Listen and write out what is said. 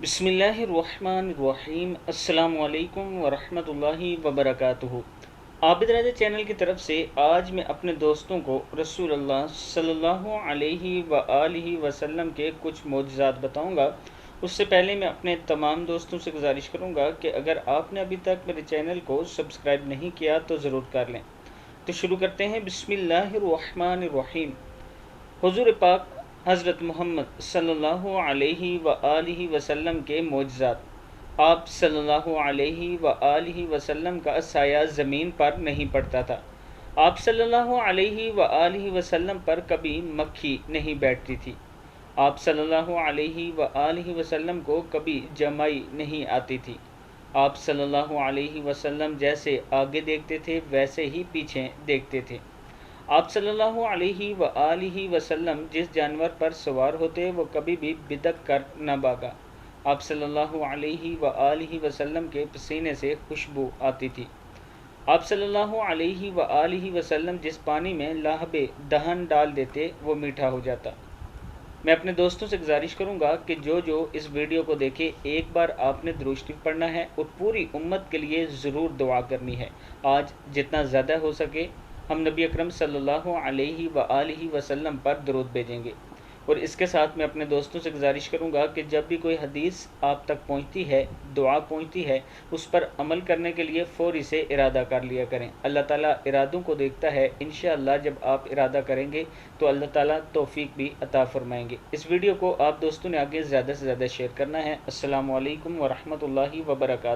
बिस्मिल्लाहिर्रहमानिर्रहीम। अस्सलाम वालेकुम वरहमतुल्लाहि वबरकातुहू। आबिद रज़ा चैनल की तरफ से आज मैं अपने दोस्तों को रसूलुल्लाह सल्लल्लाहु अलैहि व आलिहि वसल्लम के कुछ मोजज़ात बताऊंगा। उससे पहले मैं अपने तमाम दोस्तों से गुजारिश करूंगा कि अगर आपने अभी तक मेरे चैनल को सब्सक्राइब नहीं किया तो ज़रूर कर लें। तो शुरू करते हैं। बिस्मिल्लाहिर्रहमानिर्रहीम। हुज़ूर पाक हज़रत मोहम्मद सल्लल्लाहु अलैहि व आलिहि वसल्लम के मोजज़ात। आप सल्लल्लाहु अलैहि व आलिहि वसल्लम का साया ज़मीन पर नहीं पड़ता था। आप सल्लल्लाहु अलैहि व आलिहि वसल्लम पर कभी मक्खी नहीं बैठती थी। आप सल्लल्लाहु अलैहि व आलिहि वसल्लम को कभी जमाई नहीं आती थी। आप सल्लल्लाहु अलैहि वसल्लम जैसे आगे देखते थे वैसे ही पीछे देखते थे। आप सल्लल्लाहु अलैहि व आलिहि वसल्लम जिस जानवर पर सवार होते वो कभी भी बिदक कर न भागा। आप सल्लल्लाहु अलैहि व आलिहि वसल्लम के पसीने से खुशबू आती थी। आप सल्लल्लाहु अलैहि व आलिहि वसल्लम जिस पानी में लाहबे दहन डाल देते वो मीठा हो जाता। मैं अपने दोस्तों से गुजारिश करूंगा कि जो इस वीडियो को देखे, एक बार आपने दुरूद शरीफ पढ़ना है और पूरी उम्मत के लिए ज़रूर दुआ करनी है। आज जितना ज़्यादा हो सके हम नबी अकरम सल्लल्लाहु अलैहि व आलिहि वसल्लम पर दुरूद भेजेंगे। और इसके साथ मैं अपने दोस्तों से गुजारिश करूंगा कि जब भी कोई हदीस आप तक पहुंचती है, दुआ पहुंचती है, उस पर अमल करने के लिए फ़ौरी से इरादा कर लिया करें। अल्लाह ताला इरादों को देखता है। इंशाअल्लाह जब आप इरादा करेंगे तो अल्लाह ताला तौफीक भी अता फरमाएंगे। इस वीडियो को आप दोस्तों ने आगे ज़्यादा से ज़्यादा शेयर करना है। अस्सलामु अलैकुम वरहमतुल्लाहि वबरकातुहू।